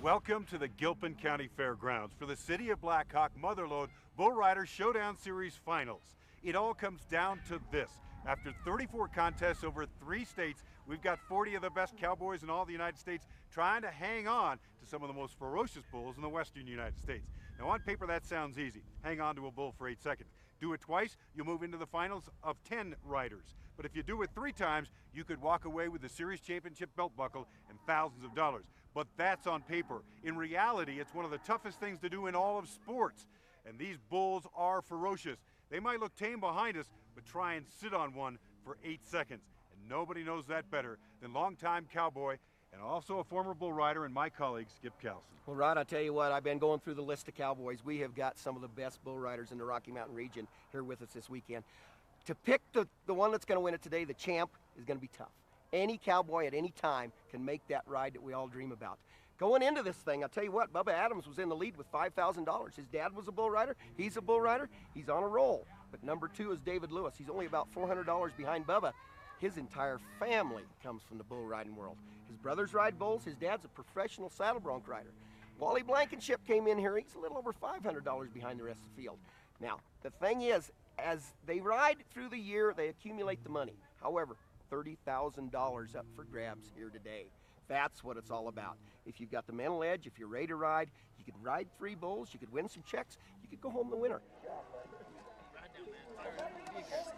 Welcome to the Gilpin County Fairgrounds for the City of Black Hawk Mother Lode Bullriders Showdown Series Finals. It all comes down to this. After 34 contests over 3 states, we've got 40 of the best cowboys in all the United States trying to hang on to some of the most ferocious bulls in the western United States. Now on paper that sounds easy. Hang on to a bull for 8 seconds. Do it twice, you'll move into the finals of 10 riders. But if you do it 3 times, you could walk away with the series championship belt buckle and thousands of dollars. But that's on paper. In reality, it's one of the toughest things to do in all of sports. And these bulls are ferocious. They might look tame behind us, but try and sit on one for 8 seconds. And nobody knows that better than longtime cowboy and also a former bull rider and my colleague, Skip Calson. Well, Rod, I'll tell you what, I've been going through the list of cowboys. We have got some of the best bull riders in the Rocky Mountain region here with us this weekend. To pick the one that's going to win it today, the champ, is going to be tough. Any cowboy at any time can make that ride that we all dream about. Going into this thing, I'll tell you what, Bubba Adams was in the lead with $5,000. His dad was a bull rider. He's a bull rider. He's on a roll. But number 2 is David Lewis. He's only about $400 behind Bubba. His entire family comes from the bull riding world. His brothers ride bulls. His dad's a professional saddle bronc rider. Wally Blankenship came in here. He's a little over $500 behind the rest of the field. Now, the thing is, as they ride through the year, they accumulate the money. However, $30,000 up for grabs here today. That's what it's all about. If you've got the mental edge, if you're ready to ride, you could ride 3 bulls, you could win some checks, you could go home the winner.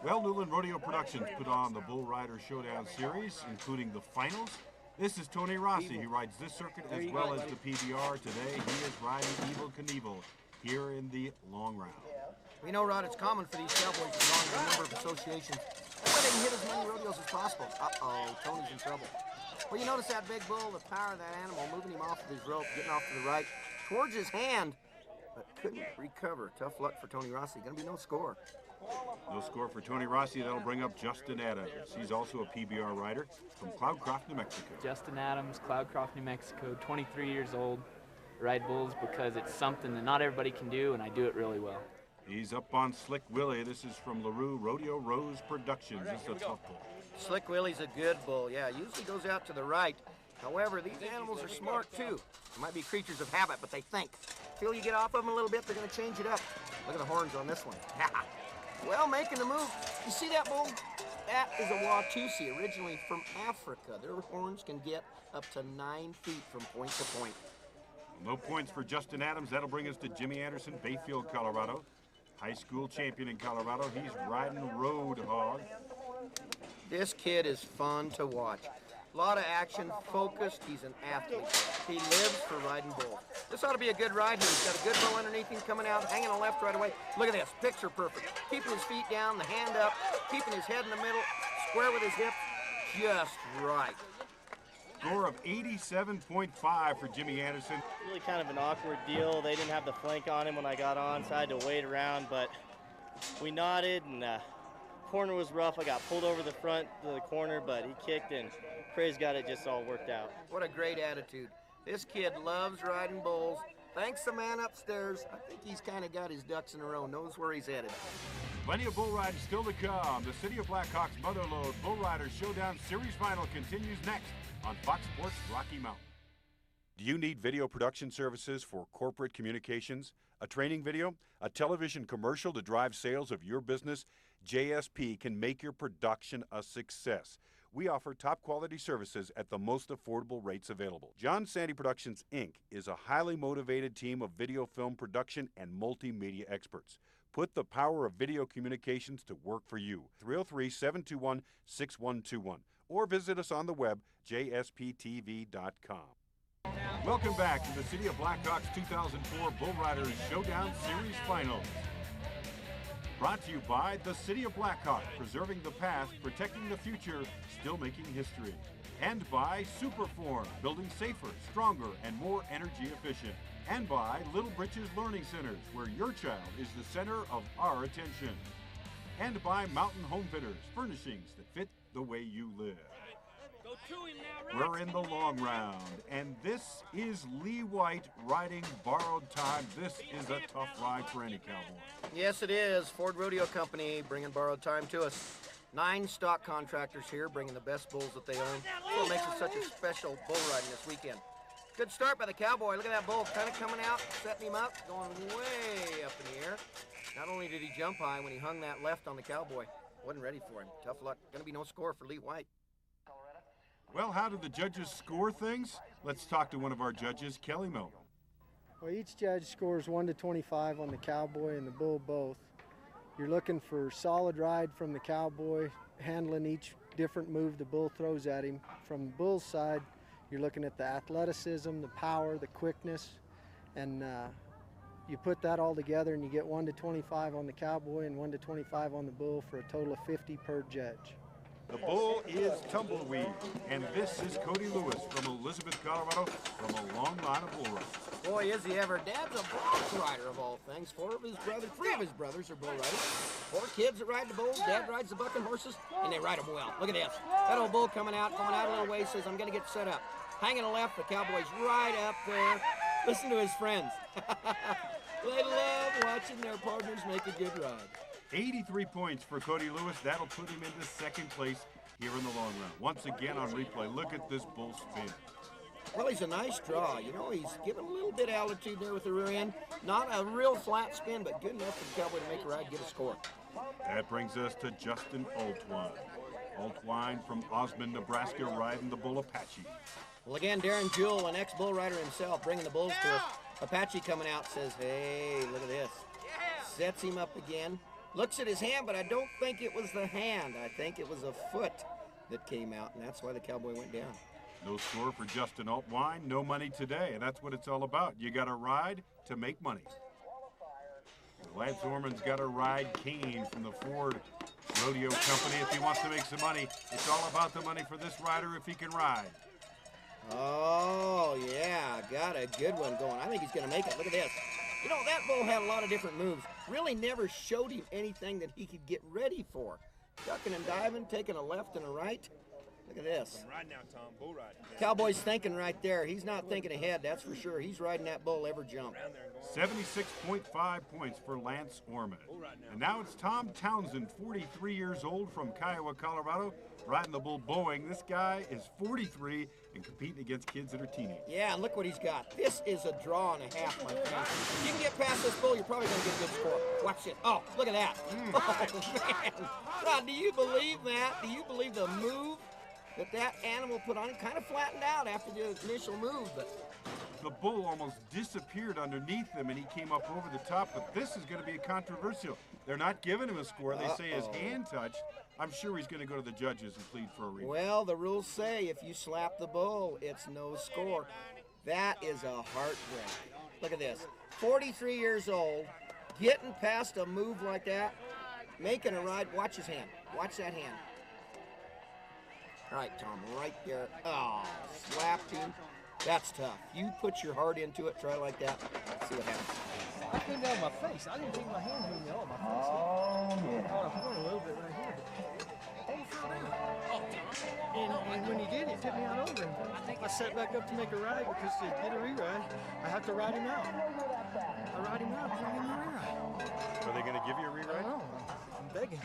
Well, Newland Rodeo Productions put on the Bullriders Showdown Series, including the finals. This is Tony Rossi. He rides this circuit as well as the PBR. Today, he is riding Evel Knievel here in the long round. We know, Rod, it's common for these cowboys to belong to a number of associations. That's why they can hit as many rodeos as possible. Uh-oh, Tony's in trouble. Well, you notice that big bull, the power of that animal, moving him off of his rope, getting off to the right, towards his hand, but couldn't recover. Tough luck for Tony Rossi. Gonna be no score. No score for Tony Rossi. That'll bring up Justin Adams. He's also a PBR rider from Cloudcroft, New Mexico. Justin Adams, Cloudcroft, New Mexico, 23 years old. I ride bulls because it's something that not everybody can do, and I do it really well. He's up on Slick Willie. This is from LaRue Rodeo Rose Productions. This is a tough bull. Slick Willie's a good bull, yeah. Usually goes out to the right. However, these animals are smart too. They might be creatures of habit, but they think. Till you get off of them a little bit, they're going to change it up. Look at the horns on this one. Well, making the move. You see that bull? That is a Watusi, originally from Africa. Their horns can get up to 9 feet from point to point. No points for Justin Adams. That'll bring us to Jimmy Anderson, Bayfield, Colorado. High school champion in Colorado. He's riding Road Hog. This kid is fun to watch. A lot of action, focused. He's an athlete. He lives for riding bulls. This ought to be a good ride here. He's got a good bull underneath him coming out, hanging on left right away. Look at this, picture perfect. Keeping his feet down, the hand up, keeping his head in the middle, square with his hips, just right. Score of 87.5 for Jimmy Anderson. Really kind of an awkward deal. They didn't have the flank on him when I got on, so I had to wait around, but we nodded, and corner was rough. I got pulled over the front of the corner, but he kicked, and praise God, it just all worked out. What a great attitude. This kid loves riding bulls. Thanks the man upstairs. I think he's kind of got his ducks in a row, knows where he's headed. Plenty of bull riding still to come. The City of Black Hawk's Mother Lode Bullriders Showdown Series Final continues next on Fox Sports Rocky Mountain. Do you need video production services for corporate communications, a training video, a television commercial to drive sales of your business? JSP can make your production a success. We offer top quality services at the most affordable rates available. John Sandy Productions, Inc. is a highly motivated team of video film production and multimedia experts. Put the power of video communications to work for you. 303-721-6121 or visit us on the web, jsptv.com. Welcome back to the City of Black Hawk's 2004 Bullriders Showdown Series Finals. Brought to you by the City of Black Hawk, preserving the past, protecting the future, still making history. And by Superform, building safer, stronger, and more energy efficient. And by Little Britches Learning Centers, where your child is the center of our attention. And by Mountain Home Fitters, furnishings that fit the way you live. We're in the long round, and this is Lee White riding Borrowed Time. This is a tough ride for any cowboy. Yes, it is. Ford Rodeo Company bringing Borrowed Time to us. 9 stock contractors here bringing the best bulls that they own. That's what makes it such a special bull riding this weekend. Good start by the Cowboy. Look at that bull kind of coming out, setting him up, going way up in the air. Not only did he jump high when he hung that left on the Cowboy, wasn't ready for him. Tough luck. Going to be no score for Lee White. Well, how do the judges score things? Let's talk to one of our judges, Kelly Mo. Well, each judge scores 1 to 25 on the Cowboy and the bull both. You're looking for solid ride from the Cowboy, handling each different move the bull throws at him. From the bull's side, you're looking at the athleticism, the power, the quickness, and you put that all together and you get 1 to 25 on the Cowboy and 1 to 25 on the bull for a total of 50 per judge. The bull is Tumbleweed, and this is Cody Lewis from Elizabeth, Colorado, from a long line of bull riders. Boy, is he ever. Dad's a bronc rider of all things. 3 of his brothers are bull riders. 4 kids that ride the bulls. Dad rides the bucking horses, and they ride them well. Look at this. That old bull coming out a little way, says, I'm going to get set up. Hanging a left, the Cowboy's right up there. Listen to his friends. They love watching their partners make a good ride. 83 points for Cody Lewis. That'll put him into second place here in the long run. Once again on replay, look at this bull spin. Well, he's a nice draw. You know, he's given a little bit of altitude there with the rear end. Not a real flat spin, but good enough for the Cowboy to make a ride, get a score. That brings us to Justin Altwine. Altwine from Osmond, Nebraska, riding the bull Apache. Well, again, Darren Jewell, an ex-bull rider himself, bringing the bulls to us. Apache coming out, says, hey, look at this. Sets him up again. Looks at his hand, but I don't think it was the hand. I think it was a foot that came out, and that's why the Cowboy went down. No score for Justin Altwine, no money today, and that's what it's all about. You got to ride to make money. Lance Orman's got to ride Kane from the Ford Rodeo Company if he wants to make some money. It's all about the money for this rider if he can ride. Oh, yeah, got a good one going. I think he's going to make it. Look at this. You know, that bull had a lot of different moves. Really never showed him anything that he could get ready for. Ducking and diving, taking a left and a right. Look at this. Right now, Tom, bull riding. Cowboy's thinking right there. He's not thinking ahead, that's for sure. He's riding that bull every jump. 76.5 points for Lance Orman. And now it's Tom Townsend, 43 years old from Kiowa, Colorado, riding the bull Boeing. This guy is 43 and competing against kids that are teenagers. Yeah, and look what he's got. This is a draw and a half, my friend. If you can get past this bull, you're probably going to get a good score. Watch it. Oh, look at that. Oh, man. Rod, do you believe that? Do you believe the move that animal put on? It kind of flattened out after the initial move, but the bull almost disappeared underneath him, and he came up over the top, but this is going to be controversial. They're not giving him a score. They say his hand touched. I'm sure he's going to go to the judges and plead for a rematch. Well, the rules say if you slap the bull, it's no score. That is a heartbreak. Look at this. 43 years old, getting past a move like that, making a ride. Watch his hand. Watch that hand. All right, Tom, right there. Oh, slapped him. That's tough. You put your heart into it, try like that, see what happens. I came down my face. I didn't think my hand hit me on my face. Oh, yeah. I hurt a little bit right here. And when he did, it took me out over him. I sat back up to make a ride because to get a re-ride, I have to ride him out. I ride him out, bring him a re-ride. Are they going to give you a rewrite? I don't know. I'm begging.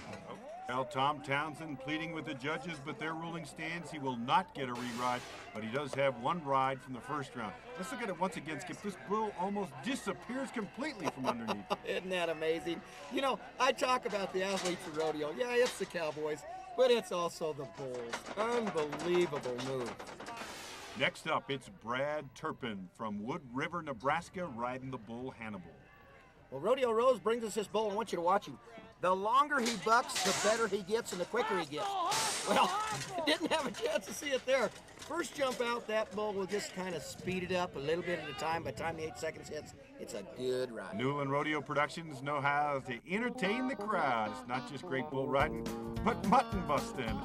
Well, Tom Townsend pleading with the judges, but their ruling stands. He will not get a re-ride, but he does have one ride from the first round. Let's look at it once again, Skip. This bull almost disappears completely from underneath. Isn't that amazing? You know, I talk about the athletes of rodeo. Yeah, it's the Cowboys, but it's also the bulls. Unbelievable move. Next up, it's Brad Turpin from Wood River, Nebraska, riding the bull Hannibal. Well, Rodeo Rose brings us this bull. I want you to watch him. The longer he bucks, the better he gets and the quicker he gets. Well, didn't have a chance to see it there. First jump out, that bull will just kind of speed it up a little bit at a time. By the time the 8 seconds hits, it's a good ride. Newland Rodeo Productions know how to entertain the crowd. It's not just great bull riding, but mutton busting.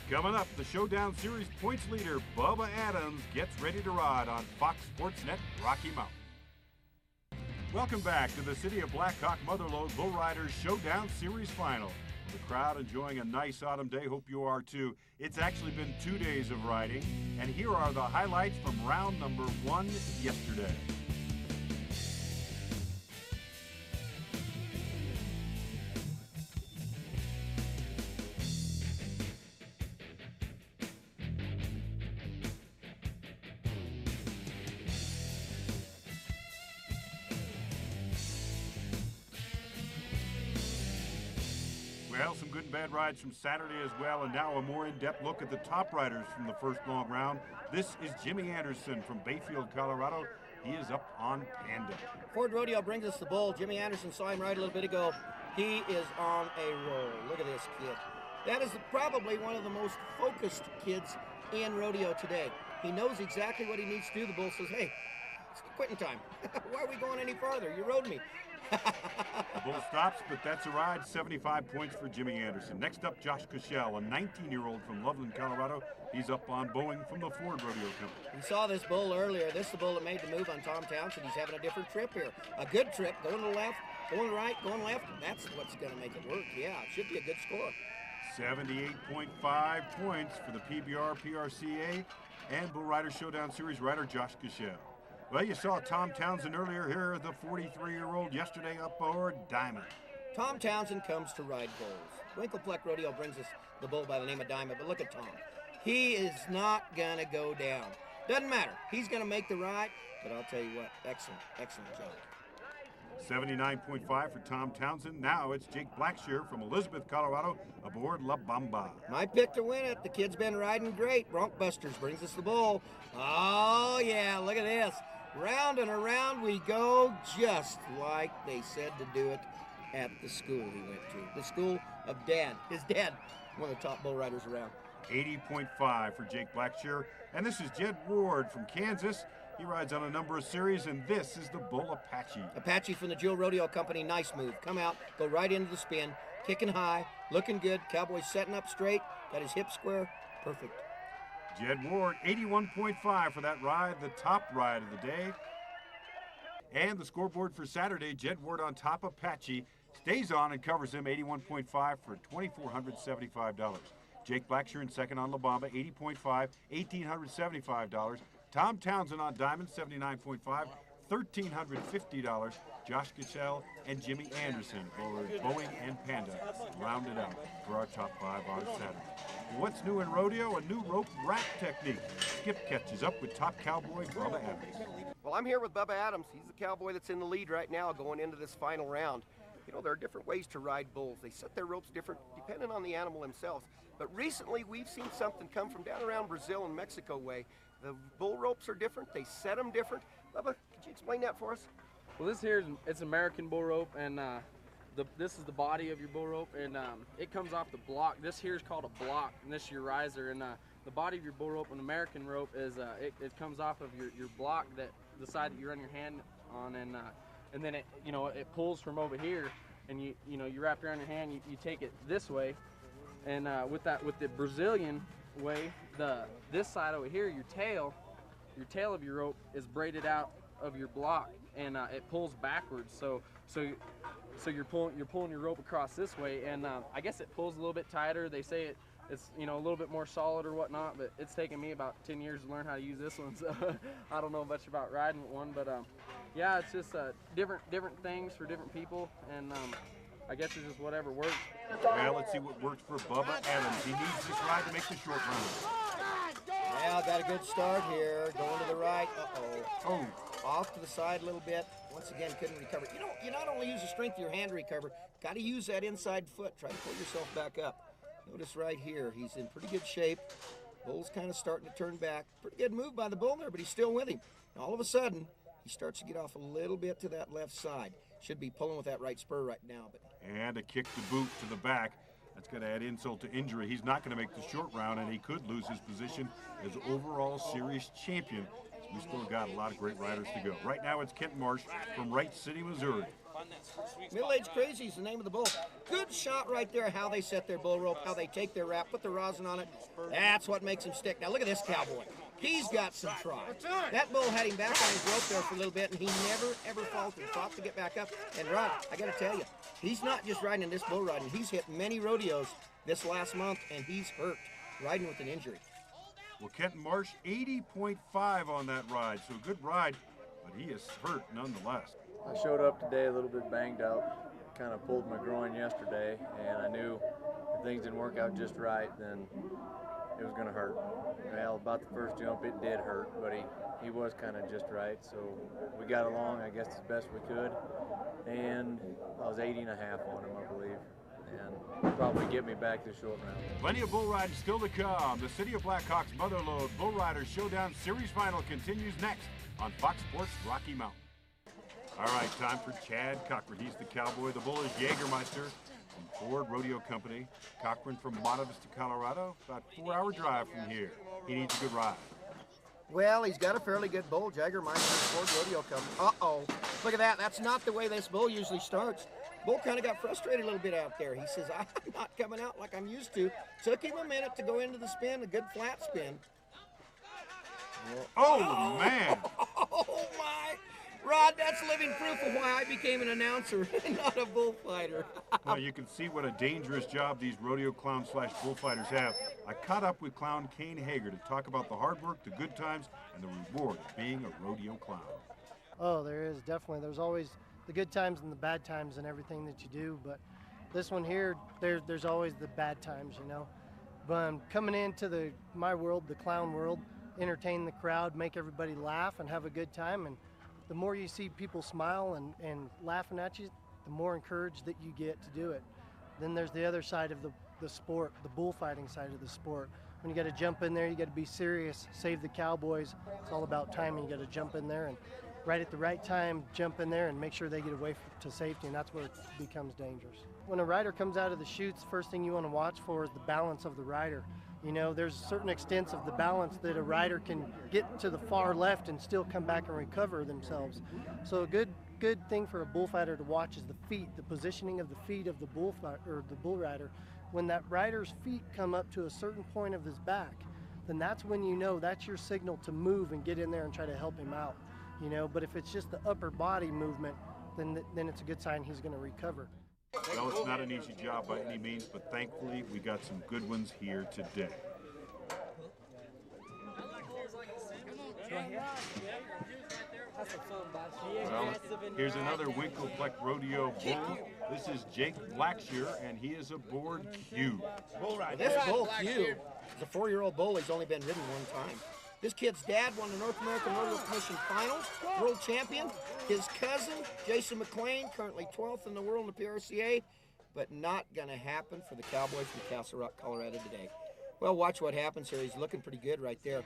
Coming up, the Showdown Series points leader, Bubba Adams, gets ready to ride on Fox Sports Net Rocky Mountain. Welcome back to the City of Black Hawk Mother Lode Bullriders Showdown Series Final. The crowd enjoying a nice autumn day. Hope you are too. It's actually been 2 days of riding, and here are the highlights from round number 1 yesterday. Well, some good and bad rides from Saturday as well, and now a more in-depth look at the top riders from the first long round. This is Jimmy Anderson from Bayfield, Colorado. He is up on Panda. Ford Rodeo brings us the bull. Jimmy Anderson, saw him ride a little bit ago. He is on a roll. Look at this kid. That is probably one of the most focused kids in rodeo today. He knows exactly what he needs to do. The bull says, hey, it's quitting time. Why are we going any farther? You rode me. The bull stops, but that's a ride. 75 points for Jimmy Anderson. Next up, Josh CODY, a 19-year-old from Loveland, Colorado. He's up on Boeing from the Ford Rodeo Company. We saw this bull earlier. This is the bull that made the move on Tom Townsend. He's having a different trip here. A good trip, going to the left, going to the right, going left. That's what's going to make it work. Yeah, it should be a good score. 78.5 points for the PBR, PRCA, and Bullriders Showdown Series rider Josh CODY. Well, you saw Tom Townsend earlier. Here, the 43-year-old yesterday up aboard Diamond. Tom Townsend comes to ride bulls. Winklepleck Rodeo brings us the bull by the name of Diamond, but look at Tom. He is not going to go down. Doesn't matter. He's going to make the ride, but I'll tell you what, excellent, excellent job. 79.5 for Tom Townsend. Now it's Jake BLACKSHERE from Elizabeth, Colorado, aboard La Bamba. My pick to win it. The kid's been riding great. Bronc Busters brings us the bull. Oh, yeah, look at this. Round and around we go, just like they said to do it at the school he went to. The school of Dad. His dad, one of the top bull riders around. 80.5 for Jake BLACKSHERE. And this is Jed Ward from Kansas. He rides on a number of series, and this is the bull Apache. Apache from the Jewel Rodeo Company, nice move. Come out, go right into the spin, kicking high, looking good. Cowboys setting up straight, got his hip square, perfect. Jed Ward, 81.5 for that ride, the top ride of the day. And the scoreboard for Saturday, Jed Ward on top, Apache stays on and covers him, 81.5 for $2,475. Jake BLACKSHERE in second on La Bamba, 80.5, $1,875. Tom Townsend on Diamond, 79.5, $1,350. Josh CODY and Jimmy Anderson for Boeing and Panda rounded out for our top 5 on Saturday. What's new in rodeo? A new rope wrap technique. Skip catches up with top cowboy Bubba Adams. Well, I'm here with Bubba Adams. He's the cowboy that's in the lead right now going into this final round. You know, there are different ways to ride bulls. They set their ropes different depending on the animal themselves. But recently we've seen something come from down around Brazil and Mexico way. The bull ropes are different. They set them different. Bubba, could you explain that for us? Well, this here it's American bull rope, and this is the body of your bull rope, and it comes off the block. This here is called a block, and this is your riser. And the body of your bull rope, an American rope, is it comes off of your block, that the side that you run your hand on, and then it pulls from over here, and you wrap it around your hand. You take it this way, and with the Brazilian way, this side over here, your tail of your rope is braided out of your block, and it pulls backwards. So you're pulling your rope across this way, and I guess it pulls a little bit tighter. They say it's a little bit more solid or whatnot, but it's taken me about 10 years to learn how to use this one, so I don't know much about riding with one, but yeah, it's just different things for different people, and I guess it's just whatever works. Well, let's see what works for Bubba Adams. He needs this ride to make the short round. Now got a good start here, going to the right. Oh. Off to the side a little bit. Once again, couldn't recover. You not only use the strength of your hand to recover, got to use that inside foot. Try to pull yourself back up. Notice right here, he's in pretty good shape. Bull's kind of starting to turn back. Pretty good move by the bull there, but he's still with him. And all of a sudden, he starts to get off a little bit to that left side. Should be pulling with that right spur right now. And a kick to boot to the back. That's going to add insult to injury. He's not going to make the short round, and he could lose his position as overall series champion. We still got a lot of great riders to go. Right now, it's Kent Marsh from Wright City, Missouri. Middle-aged Crazy is the name of the bull. Good shot right there, how they set their bull rope, how they take their wrap, put the rosin on it. That's what makes them stick. Now look at this cowboy. He's got some try. That bull had him back on his rope there for a little bit, and he never, ever faltered. Fought to get back up. And Rod, I got to tell you, he's not just riding in this bull riding. He's hit many rodeos this last month, and he's hurt, riding with an injury. Well, Kenton Marsh, 80.5 on that ride, so a good ride, but he is hurt nonetheless. I showed up today a little bit banged up, kind of pulled my groin yesterday, and I knew if things didn't work out just right, then it was going to hurt. Well, about the first jump, it did hurt, but he was kind of just right, so we got along, I guess, as best we could, and I was 80.5 on him, I believe, and probably get me back this short round. Plenty of bull riding still to come. The City of Black Hawk's Mother Lode Bullriders Showdown Series Final continues next on Fox Sports Rocky Mountain. All right, time for Chad Cochran. He's the cowboy. The bull is Jägermeister from Ford Rodeo Company. Cochran from Monta Vista, Colorado, about a 4-hour drive from here. He needs a good ride. Well, he's got a fairly good bull, Jägermeister, Ford Rodeo Company. Uh-oh. Look at that. That's not the way this bull usually starts. Bull kind of got frustrated a little bit out there. He says, I'm not coming out like I'm used to. Took him a minute to go into the spin, a good flat spin. Oh, man. Oh, my. Rod, that's living proof of why I became an announcer and not a bullfighter. Well, you can see what a dangerous job these rodeo clowns / bullfighters have. I caught up with clown Kane Hager to talk about the hard work, the good times, and the reward of being a rodeo clown. Oh, there is definitely. There's always the good times and the bad times and everything that you do, but this one here, there's always the bad times, you know. But coming into my world, the clown world, entertain the crowd, make everybody laugh and have a good time, and the more you see people smile and laughing at you, the more encouraged that you get to do it. Then there's the other side of the sport, the bullfighting side of the sport. When you got to jump in there, you got to be serious, save the Cowboys. It's all about timing. You got to jump in there and right at the right time, jump in there and make sure they get away to safety, and that's where it becomes dangerous. When a rider comes out of the chutes, the first thing you want to watch for is the balance of the rider. You know, there's certain extents of the balance that a rider can get to the far left and still come back and recover themselves. So a good thing for a bullfighter to watch is the feet, the positioning of the feet of the bull rider. When that rider's feet come up to a certain point of his back, then that's when you know that's your signal to move and get in there and try to help him out. You know, but if it's just the upper body movement, then it's a good sign he's going to recover. Well, it's not an easy job by any means, but thankfully we got some good ones here today. Well, here's another Winkleplex Rodeo bull. This is Jake BLACKSHERE, and he is aboard Q. This bull Q is a 4-year-old bull. He's only been ridden one time. This kid's dad won the North American Rodeo Commission Finals, world champion. His cousin, Jason McLean, currently 12th in the world in the PRCA, but not going to happen for the Cowboys from Castle Rock, Colorado today. Well, watch what happens here. He's looking pretty good right there.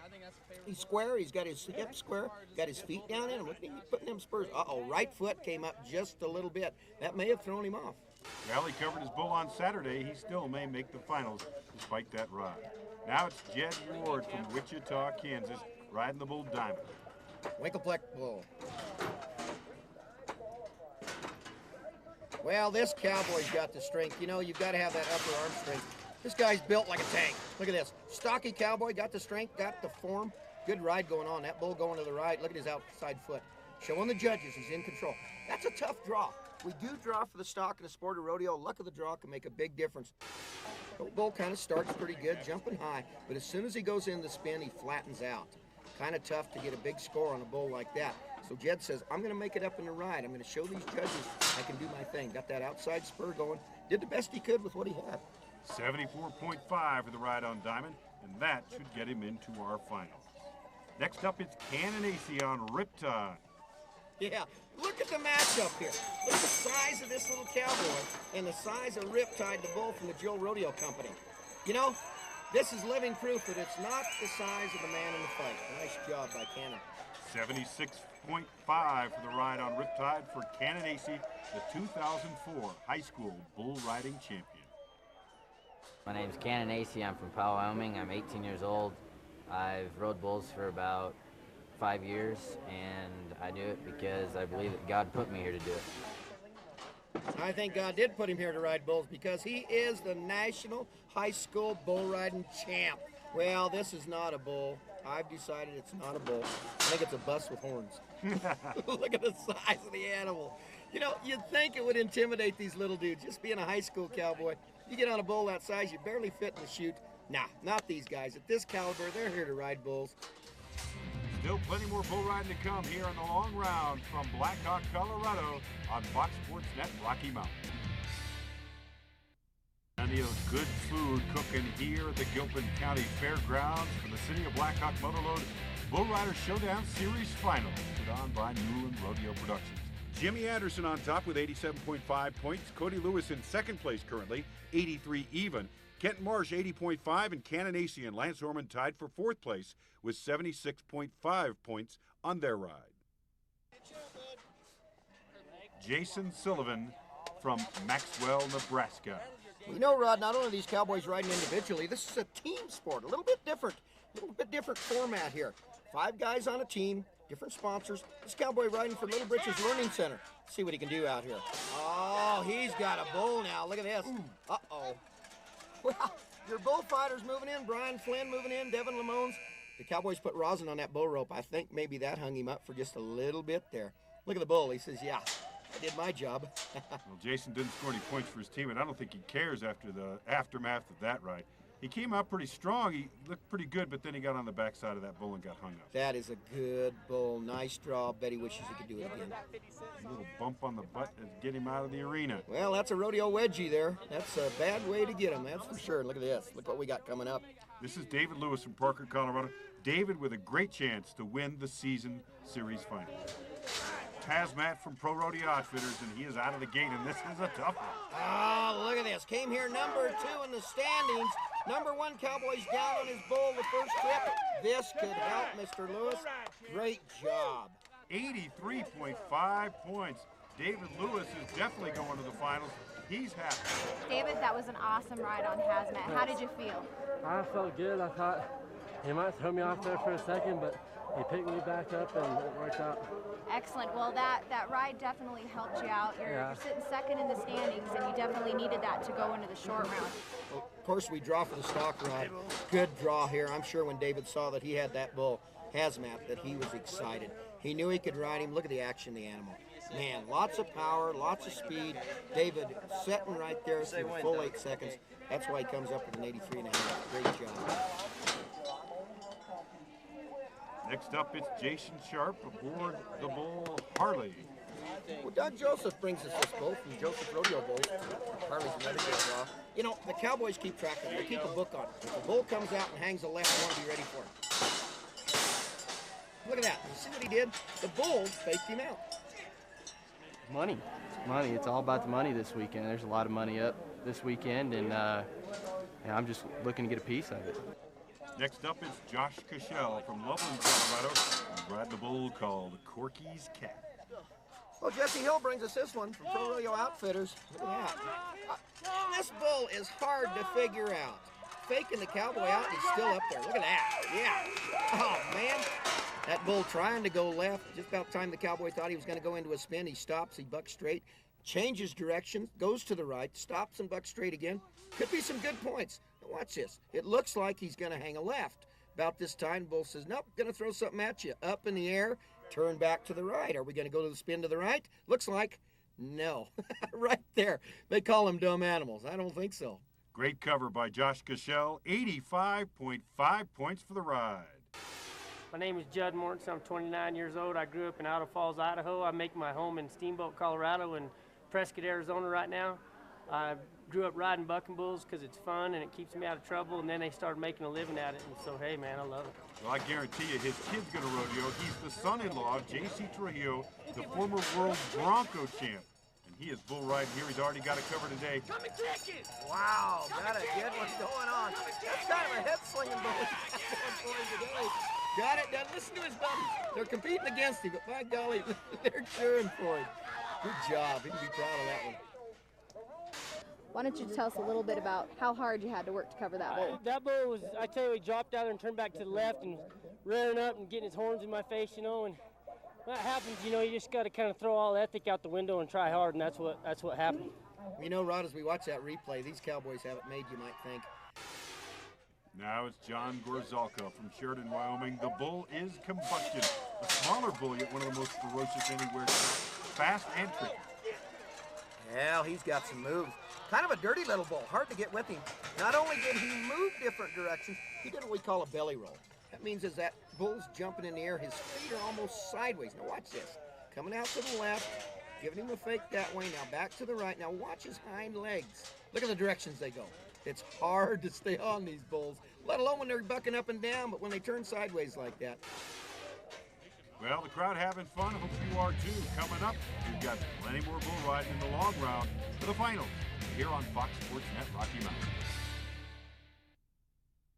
He's square. He's got his hip square, got his feet down in him. Look at him putting them spurs. Uh-oh, right foot came up just a little bit. That may have thrown him off. Well, he covered his bull on Saturday. He still may make the finals despite that ride. Now it's Jed Ward from Wichita, Kansas, riding the bull Diamond. Winkleplex bull. Well, this cowboy's got the strength. You know, you've got to have that upper arm strength. This guy's built like a tank. Look at this. Stocky cowboy, got the strength, got the form. Good ride going on. That bull going to the right. Look at his outside foot. Showing the judges he's in control. That's a tough draw. We do draw for the stock in the sport of rodeo. Luck of the draw can make a big difference. The bull kind of starts pretty good, jumping high, but as soon as he goes in the spin, he flattens out. Kind of tough to get a big score on a bull like that. So Jed says, I'm going to make it up in the ride. I'm going to show these judges I can do my thing. Got that outside spur going. Did the best he could with what he had. 74.5 for the ride on Diamond, and that should get him into our final. Next up, it's Cananacy on Riptide. Yeah, look at the matchup here. Look at the size of this little cowboy and the size of Riptide, the bull from the Joe Rodeo Company. You know, this is living proof that it's not the size of the man in the fight. Nice job by Cannon. 76.5 for the ride on Riptide for Cananacy, the 2004 high school bull riding champion. My name's Cananacy. I'm from Powell, Wyoming. I'm 18 years old. I've rode bulls for about 5 years, and I do it because I believe that God put me here to do it. I think God did put him here to ride bulls because he is the national high school bull riding champ. Well, this is not a bull. I've decided it's not a bull. I think it's a bus with horns. Look at the size of the animal. You know, you'd think it would intimidate these little dudes. Just being a high school cowboy, you get on a bull that size, you barely fit in the chute. Nah, not these guys. At this caliber, they're here to ride bulls. Still plenty more bull riding to come here in the long round from Black Hawk, Colorado on Fox Sports Net Rocky Mountain. Plenty of good food cooking here at the Gilpin County Fairgrounds for the City of Black Hawk Mother Lode Bullriders Showdown Series Final, put on by Newland Rodeo Productions. Jimmy Anderson on top with 87.5 points. Cody Lewis in second place currently, 83 even. Kent Marsh, 80.5, and Cananacy and Lance Orman tied for fourth place with 76.5 points on their ride. Jason Sullivan from Maxwell, Nebraska. You know, Rod, not only are these cowboys riding individually, this is a team sport, a little bit different format here. 5 guys on a team, different sponsors. This cowboy riding for Little Britches Learning Center. Let's see what he can do out here. Oh, he's got a bull now. Look at this. Uh-oh. Well, your bullfighters moving in. Brian Flynn moving in. Devin Lamones. The Cowboys put rosin on that bull rope. I think maybe that hung him up for just a little bit there. Look at the bull. He says, yeah, I did my job. Well, Jason didn't score any points for his team, and I don't think he cares after the aftermath of that ride. He came out pretty strong. He looked pretty good, but then he got on the backside of that bull and got hung up. That is a good bull. Nice draw. Bet he wishes he could do it again. A little bump on the butt to get him out of the arena. Well, that's a rodeo wedgie there. That's a bad way to get him, that's for sure. Look at this. Look what we got coming up. This is David Lewis from Parker, Colorado. David with a great chance to win the season series final. Hazmat from Pro Rodeo Outfitters, and he is out of the gate, and this is a tough one. Oh, look at this. Came here number 2 in the standings. Number 1 Cowboys down on his bull the first trip. This could help Mr. Lewis. Great job. 83.5 points. David Lewis is definitely going to the finals. He's happy. David, that was an awesome ride on Hazmat. How did you feel? I felt good. I thought he might throw me off there for a second, but he picked me back up and it worked out. Excellent. Well, that ride definitely helped you out. You're sitting second in the standings, and you definitely needed that to go into the short round. Well, of course, we draw for the stock ride. Good draw here. I'm sure when David saw that he had that bull, Hazmat, that he was excited. He knew he could ride him. Look at the action of the animal. Man, lots of power, lots of speed. David sitting right there through the full 8 seconds. That's why he comes up with an 83.5. Great job. Next up, it's Jason Sharp aboard the bull Harley. Well, Doug Joseph brings us this bull from Joseph Rodeo Bulls. Harley's another good draw. You know, the Cowboys keep track of it. They keep a book on it. If the bull comes out and hangs a left, you want to be ready for it. Look at that. You see what he did? The bull faked him out. Money. It's all about the money this weekend. There's a lot of money up this weekend, and I'm just looking to get a piece of it. Next up is Josh Cashel from Loveland, Colorado. Ride the bull called Corky's Cat. Well, Jesse Hill brings us this one from Pro Rodeo Outfitters. Look at that. This bull is hard to figure out. Faking the cowboy out, and he's still up there. Look at that. Yeah. Oh, man. That bull trying to go left. Just about the time the cowboy thought he was going to go into a spin, he stops, he bucks straight, changes direction, goes to the right, stops and bucks straight again. Could be some good points. Now watch this. It looks like he's going to hang a left. About this time, the bull says, nope, going to throw something at you. Up in the air, turn back to the right. Are we going to go to the spin to the right? Looks like no. Right there. They call them dumb animals. I don't think so. Great cover by Josh Cashel. 85.5 points for the ride. My name is Judd Morton. I'm 29 years old. I grew up in Idaho Falls, Idaho. I make my home in Steamboat, Colorado, and Prescott, Arizona right now. I grew up riding bucking bulls because it's fun and it keeps me out of trouble, and then they started making a living at it, and so, hey, man, I love it. Well, I guarantee you his kid's going to rodeo. He's the son-in-law of J.C. Trujillo, the former world Bronco champ. And he is bull riding here. He's already got a cover today. Wow, got a good one going on. That's kind of a head-slinging bull. Got it done. Listen to his buddies. They're competing against him, but by golly, they're cheering for him. Good job. He can be proud of that one. Why don't you tell us a little bit about how hard you had to work to cover that bull? That bull was, I tell you, he dropped out and turned back to the left and rearing up and getting his horns in my face, you know, and when that happens, you know, you just got to kind of throw all ethic out the window and try hard, and that's what happened. You know, Rod, as we watch that replay, these Cowboys have it made, you might think. Now it's John Gorzalka from Sheridan, Wyoming. The bull is Combustion, a smaller bull, yet one of the most ferocious anywhere, fast and tricky. Well, he's got some moves. Kind of a dirty little bull, hard to get with him. Not only did he move different directions, he did what we call a belly roll. That means as that bull's jumping in the air, his feet are almost sideways. Now watch this. Coming out to the left, giving him a fake that way. Now back to the right. Now watch his hind legs. Look at the directions they go. It's hard to stay on these bulls, let alone when they're bucking up and down, but when they turn sideways like that. Well, the crowd having fun. Hope you are too. Coming up, we've got plenty more bull riding in the long round for the finals here on Fox Sports Net Rocky Mountain.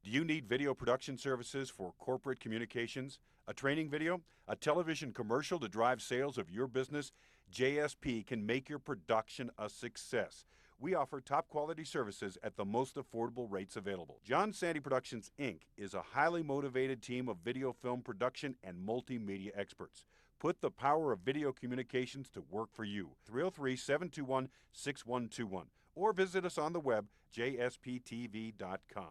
Do you need video production services for corporate communications, a training video, a television commercial to drive sales of your business? JSP can make your production a success. We offer top quality services at the most affordable rates available. John Sandy Productions, Inc. is a highly motivated team of video film production and multimedia experts. Put the power of video communications to work for you. 303-721-6121 or visit us on the web, jsptv.com.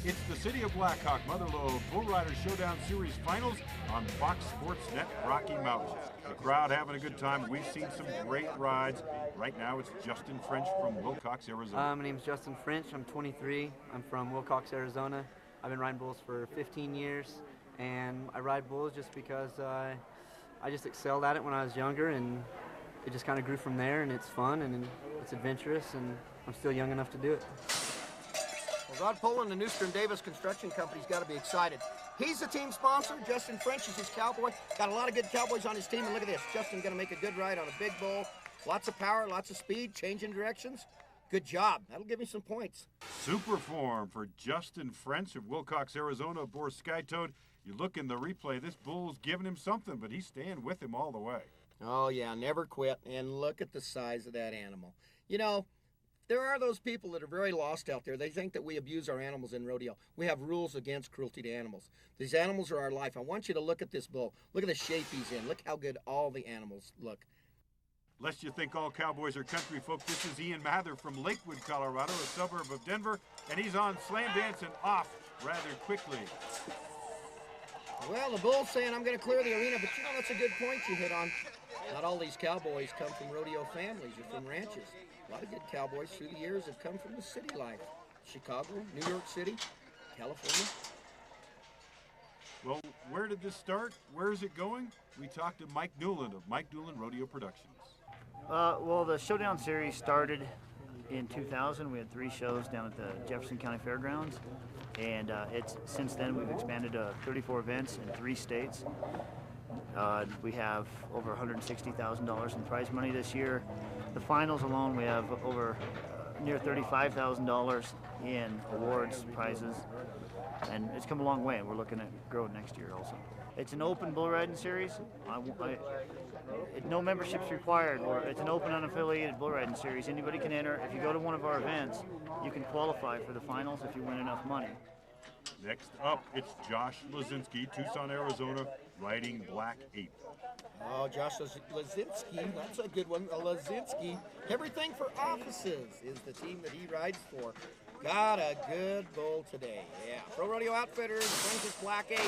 It's the City of Black Hawk Mother Lode Bullriders Showdown Series Finals on Fox Sports Net Rocky Mountain. The crowd having a good time. We've seen some great rides. Right now it's Justin French from Wilcox, Arizona. My name's Justin French. I'm 23. I'm from Wilcox, Arizona. I've been riding bulls for 15 years, and I ride bulls just because I just excelled at it when I was younger, and it just kind of grew from there, and it's fun, and it's adventurous, and I'm still young enough to do it. Well, Rod Poland and Newstern Davis Construction Company's got to be excited. He's the team sponsor. Justin French is his cowboy. Got a lot of good cowboys on his team, and look at this. Justin's going to make a good ride on a big bull. Lots of power, lots of speed, changing directions. Good job. That'll give me some points. Super form for Justin French of Wilcox, Arizona, aboard Sky Toad. You look in the replay, this bull's giving him something, but he's staying with him all the way. Oh, yeah, never quit. And look at the size of that animal. You know, there are those people that are very lost out there. They think that we abuse our animals in rodeo. We have rules against cruelty to animals. These animals are our life. I want you to look at this bull. Look at the shape he's in. Look how good all the animals look. Lest you think all cowboys are country folk, this is Ian Mather from Lakewood, Colorado, a suburb of Denver, and he's on Slam Dance and off rather quickly. Well, the bull's saying I'm going to clear the arena, but you know, that's a good point you hit on. Not all these cowboys come from rodeo families or from ranches. A lot of good cowboys through the years have come from the city life. Chicago, New York City, California. Well, where did this start? Where is it going? We talked to Mike Newland of Mike Newland Rodeo Productions. Well, the Showdown Series started in 2000. We had 3 shows down at the Jefferson County Fairgrounds, and since then we've expanded to 34 events in 3 states. We have over $160,000 in prize money this year. The finals alone, we have over near $35,000 in awards, prizes, and it's come a long way, and we're looking at growing next year also. It's an open bull riding series. No membership's required. It's an open, unaffiliated bull riding series. Anybody can enter. If you go to one of our events, you can qualify for the finals if you win enough money. Next up, it's Josh Lazinski, Tucson, Arizona, riding Black 8. Oh, Josh Lazinski, that's a good one. Lazinski, everything for offices is the team that he rides for. Got a good bull today. Yeah, Pro Rodeo Outfitters, Francis Black 8,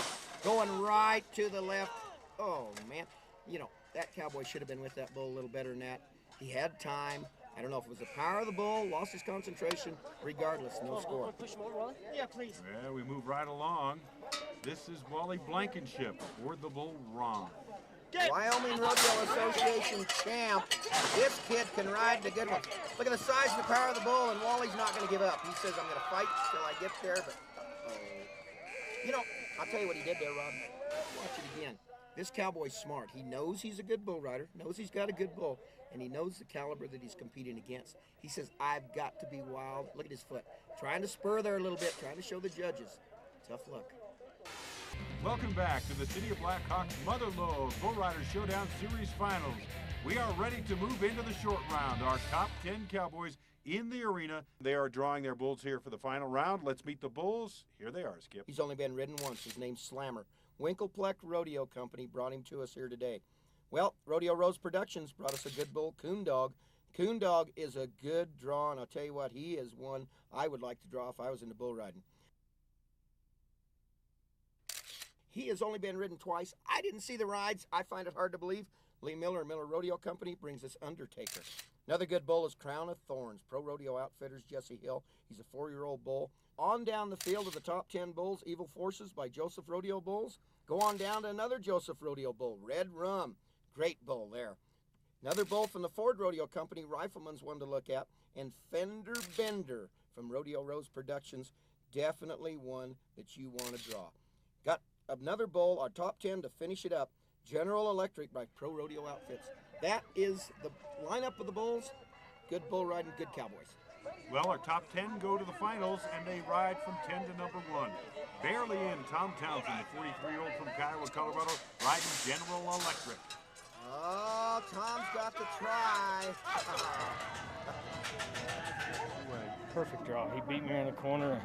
going right to the left. Oh, man. You know, that cowboy should have been with that bull a little better than that. He had time. I don't know if it was the power of the bull, lost his concentration. Regardless, no score. Push more, Wally? Yeah, please. Yeah, we move right along. This is Wally Blankenship aboard the bull Ron. Wyoming Rodeo Association champ. This kid can ride the good one. Look at the size and the power of the bull, and Wally's not going to give up. He says, I'm going to fight till I get there, but you know, I'll tell you what he did there, Rob. Watch it again. This cowboy's smart. He knows he's a good bull rider, knows he's got a good bull, and he knows the caliber that he's competing against. He says, I've got to be wild. Look at his foot. Trying to spur there a little bit, trying to show the judges. Tough luck. Welcome back to the City of Black Hawk's Mother Lode Bullriders Showdown Series Finals. We are ready to move into the short round. Our top 10 cowboys in the arena. They are drawing their bulls here for the final round. Let's meet the bulls. Here they are, Skip. He's only been ridden once. His name's Slammer. Winklepleck Rodeo Company brought him to us here today. Well, Rodeo Rose Productions brought us a good bull, Coon Dog. Coon Dog is a good draw, and I'll tell you what, he is one I would like to draw if I was into bull riding. He has only been ridden twice. I didn't see the rides. I find it hard to believe. Lee Miller, Miller Rodeo Company, brings us Undertaker. Another good bull is Crown of Thorns, Pro Rodeo Outfitters, Jesse Hill. He's a 4-year-old bull. On down the field of the top 10 bulls, Evil Forces by Joseph Rodeo Bulls. Go on down to another Joseph Rodeo bull, Red Rum. Great bull there. Another bull from the Ford Rodeo Company, Rifleman's one to look at. And Fender Bender from Rodeo Rose Productions, definitely one that you want to draw. Got another bull, our top 10 to finish it up, General Electric by Pro Rodeo Outfits. That is the lineup of the bulls. Good bull riding, good cowboys. Well, our top 10 go to the finals, and they ride from 10 to number 1. Barely in, Tom Townsend, the 43-year-old from Kiowa, Colorado, riding General Electric. Oh, Tom's got the try. Perfect draw. He beat me in the corner.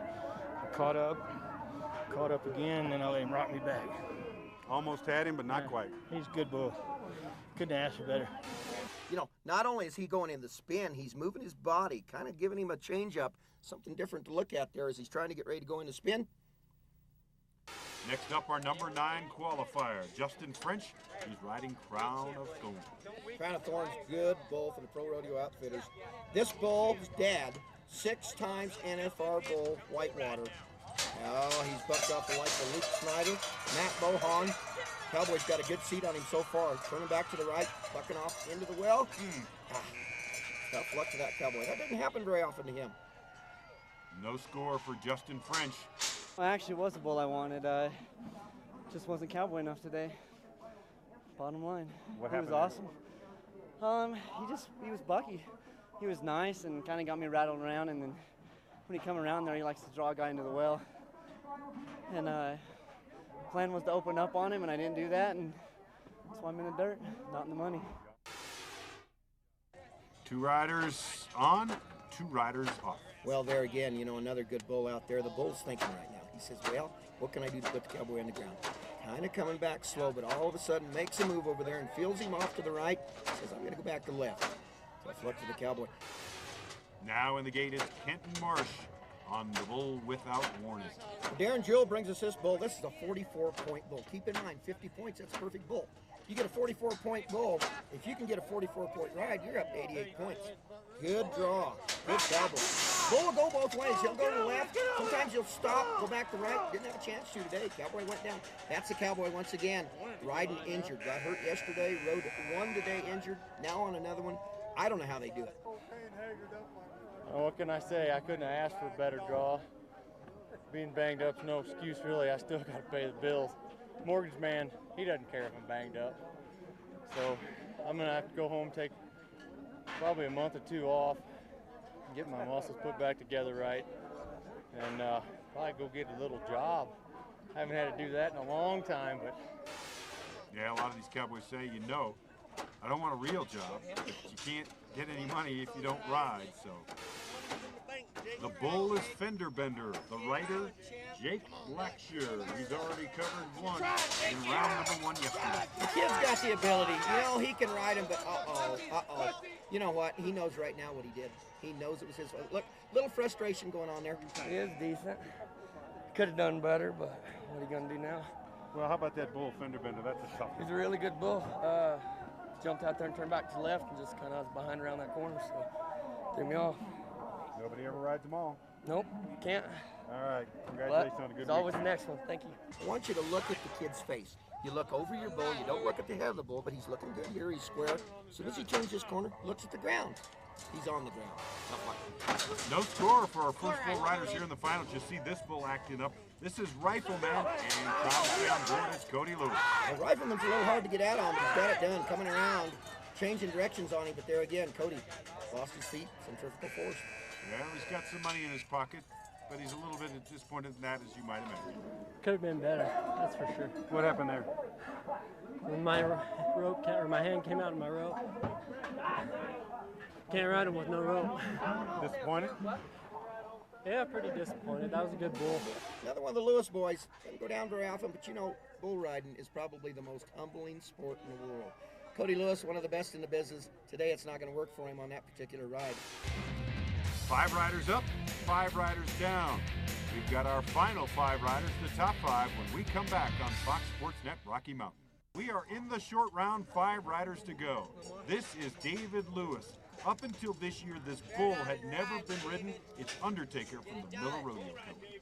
I caught up again, and then I let him rock me back. Almost had him, but not quite. He's a good bull. Couldn't ask for better. You know, not only is he going in the spin, he's moving his body, kind of giving him a change-up, something different to look at there as he's trying to get ready to go in the spin. Next up, our number 9 qualifier, Justin French. He's riding Crown of Thorns. Crown of Thorns, good bull for the Pro Rodeo Outfitters. This bull's dad, 6 times NFR bull, Whitewater. Oh, he's bucked off the likes of Luke Snyder, Matt Bohan. Cowboys got a good seat on him so far. Turning back to the right, bucking off into the well. Tough luck to that cowboy. That didn't happen very often to him. No score for Justin French. Well, actually, it was the bull I wanted. Just wasn't cowboy enough today. Bottom line. What He was happened awesome. He was bucky. He was nice and kind of got me rattled around. And then when he come around there, he likes to draw a guy into the well. And plan was to open up on him, and I didn't do that, and that's why I'm in the dirt, not in the money. 2 riders on, 2 riders off. Well, there again, you know, another good bull out there. The bull's thinking right now. He says, well, what can I do to put the cowboy on the ground? Kind of coming back slow, but all of a sudden makes a move over there and feels him off to the right. Says, I'm going to go back to the left. Tough luck to the cowboy. Now in the gate is Kenton Marsh on the bull without warning. Darren Jewell brings us this bull. This is a 44-point bull. Keep in mind, 50 points, that's a perfect bull. You get a 44-point bull, if you can get a 44-point ride, you're up to 88 points. Good draw. Good cowboy. Bull will go both ways. He'll go to the left. Sometimes he'll stop, go back to the right. Didn't have a chance to today. Cowboy went down. That's the cowboy once again. Riding injured. Got hurt yesterday. Rode 1 today injured. Now on another one. I don't know how they do it. What can I say? I couldn't have asked for a better draw. Being banged up's no excuse, really. I still got to pay the bills. Mortgage man, he doesn't care if I'm banged up. So I'm going to have to go home, take probably a month or 2 off, get my muscles put back together right, and probably go get a little job. I haven't had to do that in a long time, but... Yeah, a lot of these cowboys say, you know, I don't want a real job, but you can't get any money if you don't ride, so. The bull is Fender Bender. The rider, Jake Blackshear. He's already covered 1 in round number 1 yesterday. The kid's got the ability. You know, he can ride him, but uh-oh. You know what? He knows right now what he did. He knows it was his fault. Look, little frustration going on there. He is decent. Could have done better, but what are you going to do now? Well, how about that bull, Fender Bender? That's a tough one. He's a really good bull. Jumped out there and turned back to the left and just kind of was behind around that corner, so threw me off. Nobody ever rides them all. Nope, can't. All right, congratulations on a good week. There's always the next one. Thank you. I want you to look at the kid's face. You look over your bull. You don't look at the head of the bull, but he's looking good here. He's square. As soon as he turns his corner, looks at the ground. He's on the ground. No score for our first bull riders here in the finals. You see this bull acting up. This is Rifleman, and proudly on board is Cody Lewis. Well, Rifleman's a little hard to get out on, but he's got it done. Coming around, changing directions on him, but there again, Cody lost his feet, centrifugal force. Well, he's got some money in his pocket, but he's a little bit disappointed in that, as you might imagine. Could have been better, that's for sure. What happened there? When my rope or my hand came out of my rope. Can't ride him with no rope. Disappointed? Yeah, pretty disappointed. That was a good bull. Another one of the Lewis boys. Doesn't go down very often, but you know, bull riding is probably the most humbling sport in the world. Cody Lewis, one of the best in the business. Today it's not going to work for him on that particular ride. 5 riders up, 5 riders down. We've got our final 5 riders, the top 5, when we come back on Fox Sports Net Rocky Mountain. We are in the short round, 5 riders to go. This is David Lewis. Up until this year, this bull had never been ridden. It's Undertaker from the Miller Rodeo Company.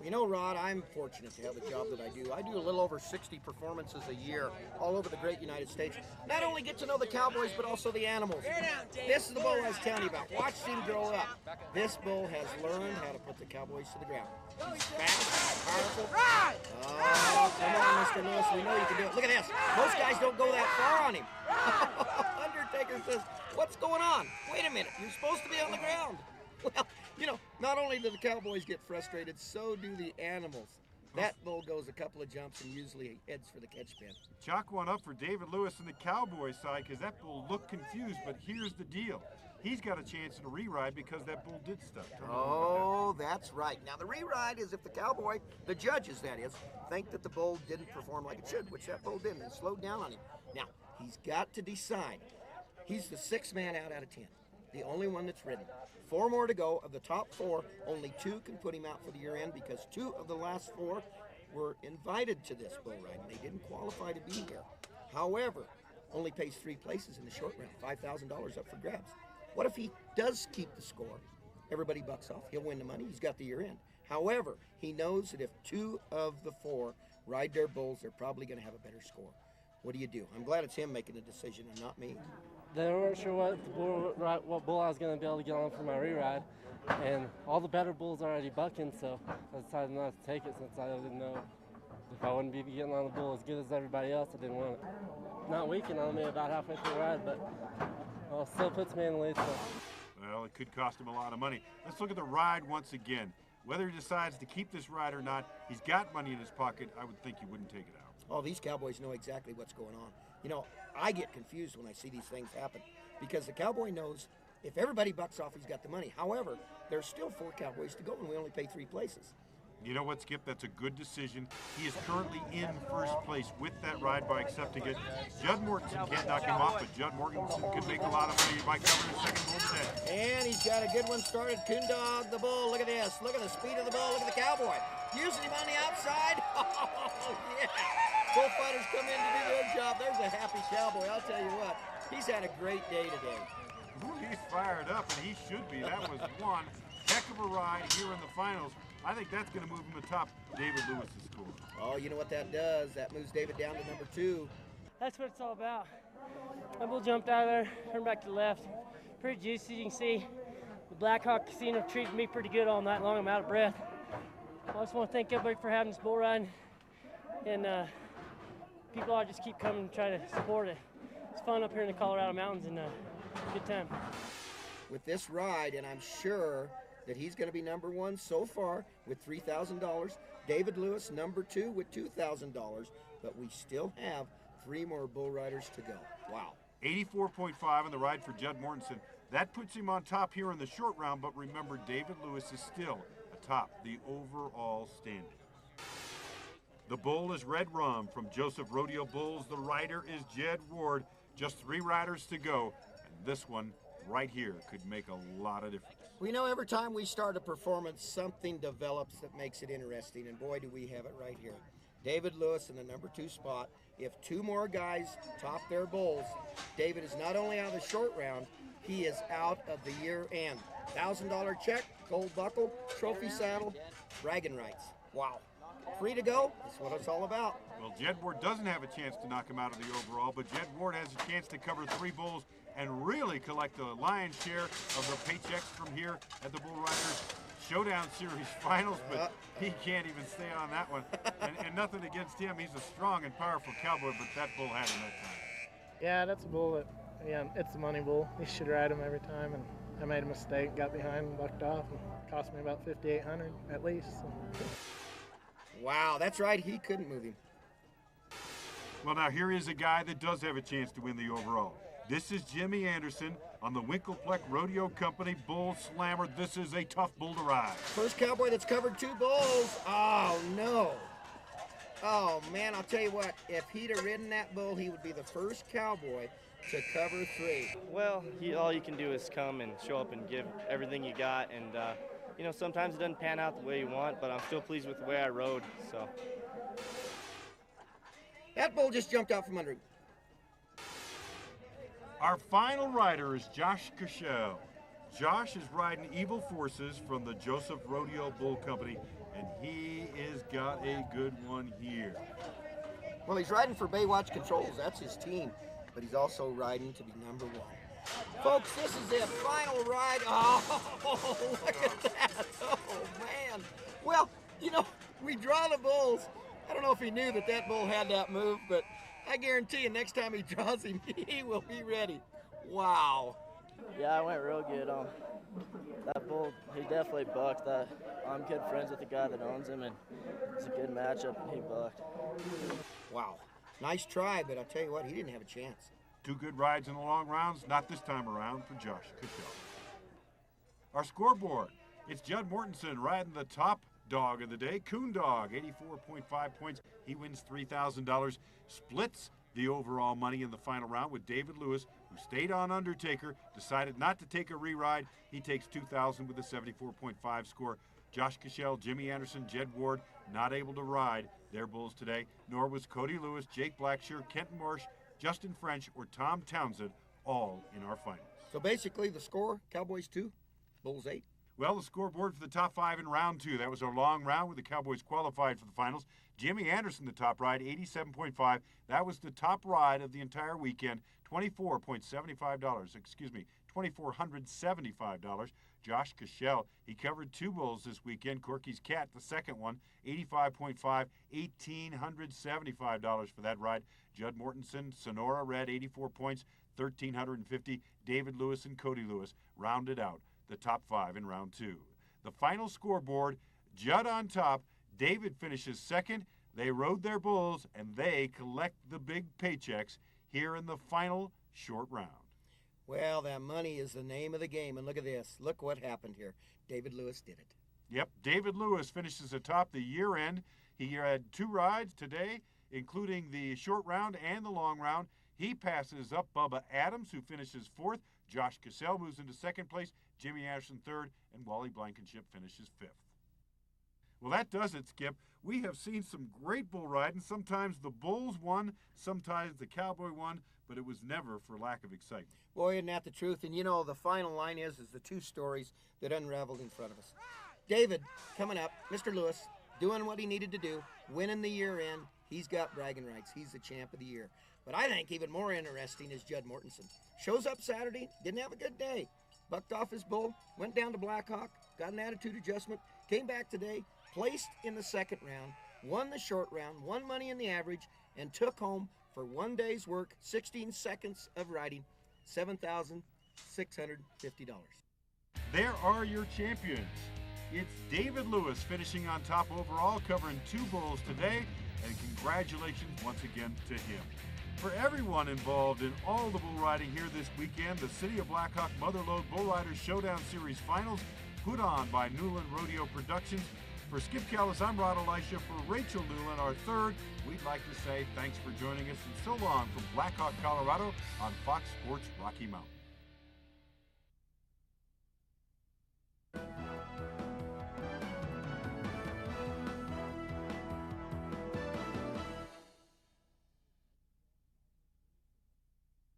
You know, Rod, I'm fortunate to have the job that I do. I do a little over 60 performances a year all over the great United States. Not only get to know the cowboys, but also the animals. This is the bull I was telling you about. Watched him grow up. This bull has learned how to put the cowboys to the ground. He's fast, powerful. Oh, come on, Mr. Lewis. We know you can do it. Look at this. Most guys don't go that far on him. Undertaker says, what's going on? Wait a minute. You're supposed to be on the ground. Well, you know, not only do the cowboys get frustrated, so do the animals. That bull goes a couple of jumps and usually heads for the catch pen. Chalk one up for David Lewis on the cowboy side because that bull looked confused, but here's the deal. He's got a chance in a re-ride because that bull did stuff. Oh, that's right. Now, the re-ride is if the cowboy, the judges that is, think that the bull didn't perform like it should, which that bull didn't, and slowed down on him. Now, he's got to decide. He's the 6th man out of 10, the only one that's ridden. 4 more to go. Of the top 4, only 2 can put him out for the year end because 2 of the last 4 were invited to this bull ride, and they didn't qualify to be here. However, only pays 3 places in the short round, $5,000 up for grabs. What if he does keep the score? Everybody bucks off. He'll win the money. He's got the year end. However, he knows that if 2 of the 4 ride their bulls, they're probably going to have a better score. What do you do? I'm glad it's him making the decision and not me. They weren't sure what bull I was going to be able to get on for my re-ride, and all the better bulls are already bucking, so I decided not to take it since I didn't know if I wouldn't be getting on the bull as good as everybody else. I didn't want it. Not weakened on me about halfway through the ride, but well, still puts me in the lead. So. Well, it could cost him a lot of money. Let's look at the ride once again. Whether he decides to keep this ride or not, he's got money in his pocket. I would think he wouldn't take it out. Oh, these cowboys know exactly what's going on. You know, I get confused when I see these things happen because the cowboy knows if everybody bucks off, he's got the money. However, there's still 4 cowboys to go and we only pay 3 places. You know what, Skip? That's a good decision. He is currently in first place with that ride by accepting it. Judd Mortensen can't knock him off, but Judd Mortensen could make a lot of money by covering the second bull today. And he's got a good one started. Coondog the bull. Look at this. Look at the speed of the bull. Look at the cowboy. Using him on the outside. Oh, yeah. Bullfighters come in to do their job. There's a happy cowboy. I'll tell you what. He's had a great day today. Ooh, he's fired up, and he should be. That was one heck of a ride here in the finals. I think that's going to move him atop David Lewis's score. Oh, you know what that does? That moves David down to number 2. That's what it's all about. My bull jumped out of there, turned back to the left. Pretty juicy, you can see. The Black Hawk Casino treated me pretty good all night long. I'm out of breath. I just want to thank everybody for having this bull ride. And people ought to just keep coming and try to support it. It's fun up here in the Colorado mountains and good time. With this ride, and I'm sure that he's going to be number 1 so far with $3,000. David Lewis, number 2 with $2,000. But we still have 3 more bull riders to go. Wow. 84.5 on the ride for Judd Mortensen. That puts him on top here in the short round, but remember, David Lewis is still atop the overall standing. The bull is Red Rum from Joseph Rodeo Bulls. The rider is Jed Ward. Just 3 riders to go, and this one right here could make a lot of difference. We know every time we start a performance, something develops that makes it interesting, and boy, do we have it right here. David Lewis in the number 2 spot. If 2 more guys top their bulls, David is not only out of the short round, he is out of the year end. $1,000 check, gold buckle, trophy saddle, bragging rights. Wow. Free to go, that's what it's all about. Well, Jed Ward doesn't have a chance to knock him out of the overall, but Jed Ward has a chance to cover 3 bulls and really collect the lion's share of the paychecks from here at the Bullriders Showdown Series finals, but he can't even stay on that one. And nothing against him. He's a strong and powerful cowboy, but that bull had him that time. Yeah, that's a bull that, yeah, it's the money bull. You should ride him every time, and I made a mistake, got behind and bucked off, and cost me about $5,800 at least. So. Wow, that's right, he couldn't move him. Well, now here is a guy that does have a chance to win the overall. This is Jimmy Anderson on the Winklepleck Rodeo Company Bull Slammer. This is a tough bull to ride. First cowboy that's covered 2 bulls. Oh, no. Oh, man, I'll tell you what. If he'd have ridden that bull, he would be the first cowboy to cover 3. Well, all you can do is come and show up and give everything you got, and you know, sometimes it doesn't pan out the way you want, but I'm still pleased with the way I rode. So that bull just jumped out from under him. Our final rider is Josh CODY. Josh is riding Evil Forces from the Joseph Rodeo Bull Company, and he has got a good one here. Well, he's riding for Baywatch Controls. That's his team, but he's also riding to be number 1. Folks, this is the final ride. Oh, look at that. Oh, man. Well, you know, we draw the bulls. I don't know if he knew that that bull had that move, but I guarantee you next time he draws him, he will be ready. Wow. yeah, I went real good. That bull, he definitely bucked. I'm good friends with the guy that owns him, and it's a good matchup, and he bucked. Wow. Nice try, but I'll tell you what, he didn't have a chance. 2 good rides in the long rounds, not this time around for Josh CODY. Our scoreboard, it's Judd Mortensen riding the top dog of the day, Coon Dog, 84.5 points. He wins $3,000, splits the overall money in the final round with David Lewis, who stayed on Undertaker, decided not to take a re-ride. He takes $2,000 with a 74.5 score. Josh CODY, Jimmy Anderson, Jed Ward, not able to ride their bulls today, nor was Cody Lewis, Jake BLACKSHERE, Kenton Marsh, Justin French, or Tom Townsend, all in our finals. So basically the score, Cowboys 2, Bulls 8. Well, the scoreboard for the top 5 in round 2. That was our long round with the Cowboys qualified for the finals. Jimmy Anderson, the top ride, 87.5. That was the top ride of the entire weekend, $2,475. Josh CODY, he covered 2 bulls this weekend. Corky's Cat, the second one, 85.5, $1,875 for that ride. Judd Mortensen, Sonora Red, 84 points, $1,350. David Lewis and Cody Lewis rounded out the top 5 in round 2. The final scoreboard, Judd on top, David finishes second. They rode their bulls, and they collect the big paychecks here in the final short round. Well, that money is the name of the game, and look at this. Look what happened here. David Lewis did it. Yep, David Lewis finishes atop the year end. He had 2 rides today, including the short round and the long round. He passes up Bubba Adams, who finishes 4th. Josh CODY moves into 2nd place. Jimmy Anderson 3rd, and Wally Blankenship finishes 5th. Well, that does it, Skip. We have seen some great bull riding. Sometimes the bulls won, sometimes the cowboy won, but it was never for lack of excitement. Boy, isn't that the truth? And you know, the final line is the 2 stories that unraveled in front of us. David, coming up, Mr. Lewis, doing what he needed to do, winning the year end. He's got bragging rights. He's the champ of the year. But I think even more interesting is Judd Mortensen. Shows up Saturday, didn't have a good day. Bucked off his bull, went down to Black Hawk, got an attitude adjustment, came back today, placed in the 2nd round, won the short round, won money in the average, and took home for 1 day's work, 16 seconds of riding, $7,650. There are your champions. It's David Lewis finishing on top overall, covering 2 bulls today, and congratulations once again to him. For everyone involved in all the bull riding here this weekend, the City of Black Hawk Mother Lode Bullriders Showdown Series Finals, put on by Newland Rodeo Productions. For Skip Callis, I'm Rod Elisha. For Rachel Newland, our 3rd, we'd like to say thanks for joining us, and so long from Black Hawk, Colorado on Fox Sports Rocky Mountain.